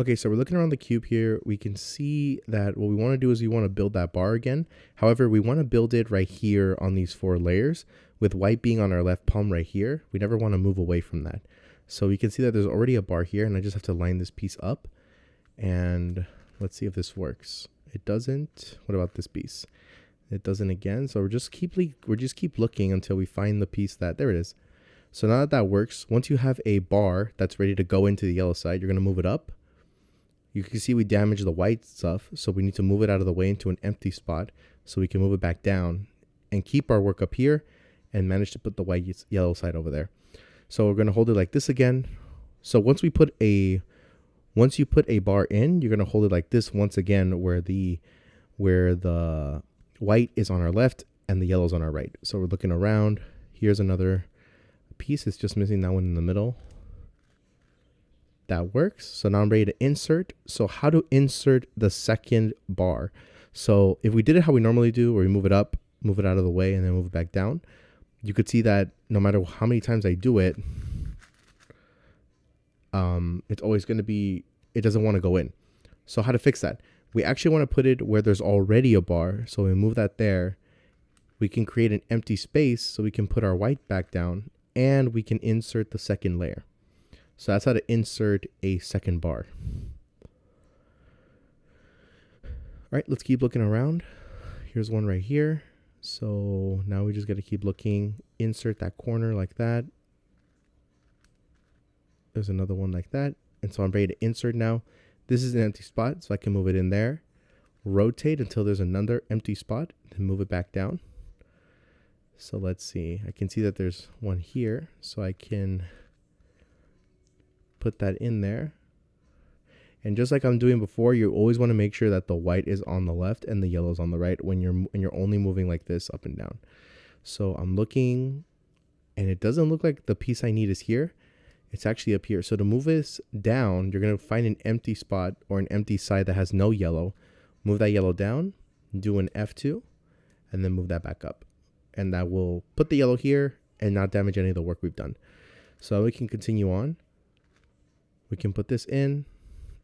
Okay, so we're looking around the cube here. We can see that what we want to do is we want to build that bar again. However, we want to build it right here on these 4 layers with white being on our left palm right here. We never want to move away from that. So we can see that there's already a bar here and I just have to line this piece up. And let's see if this works. It doesn't. What about this piece? It doesn't again. So we're just keep looking until we find the piece that, there it is. So now that that works, once you have a bar that's ready to go into the yellow side, you're going to move it up. You can see we damaged the white stuff, so we need to move it out of the way into an empty spot so we can move it back down and keep our work up here and manage to put the white yellow side over there. So we're going to hold it like this again. So once you put a bar in, you're going to hold it like this once again where the white is on our left and the yellow is on our right. So we're looking around. Here's another piece. It's just missing that one in the middle. That works. So now I'm ready to insert. So how to insert the second bar. So if we did it how we normally do, where we move it up, move it out of the way, and then move it back down, you could see that no matter how many times I do it, it's always going to be, it doesn't want to go in. So how to fix that? We actually want to put it where there's already a bar. So we move that there. We can create an empty space so we can put our white back down and we can insert the second layer. So that's how to insert a second bar. All right, let's keep looking around. Here's one right here. So now we just got to keep looking. Insert that corner like that. There's another one like that. And so I'm ready to insert now. This is an empty spot, so I can move it in there. Rotate until there's another empty spot, then move it back down. So let's see. I can see that there's one here, so I can put that in there. And just like I'm doing before, you always want to make sure that the white is on the left and the yellow is on the right when you're only moving like this up and down. So I'm looking and it doesn't look like the piece I need is here. It's actually up here. So to move this down, you're going to find an empty spot or an empty side that has no yellow. Move that yellow down, do an F2, and then move that back up. And that will put the yellow here and not damage any of the work we've done. So we can continue on. We can put this in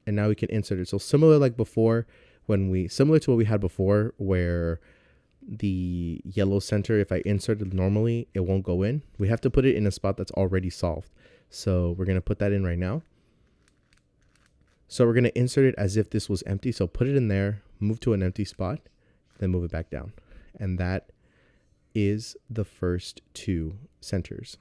and now we can insert it. So similar like before, similar to what we had before where the yellow center, if I insert it normally, it won't go in. We have to put it in a spot that's already solved. So we're going to put that in right now. So we're going to insert it as if this was empty. So put it in there, move to an empty spot, then move it back down. And that is the first 2 centers.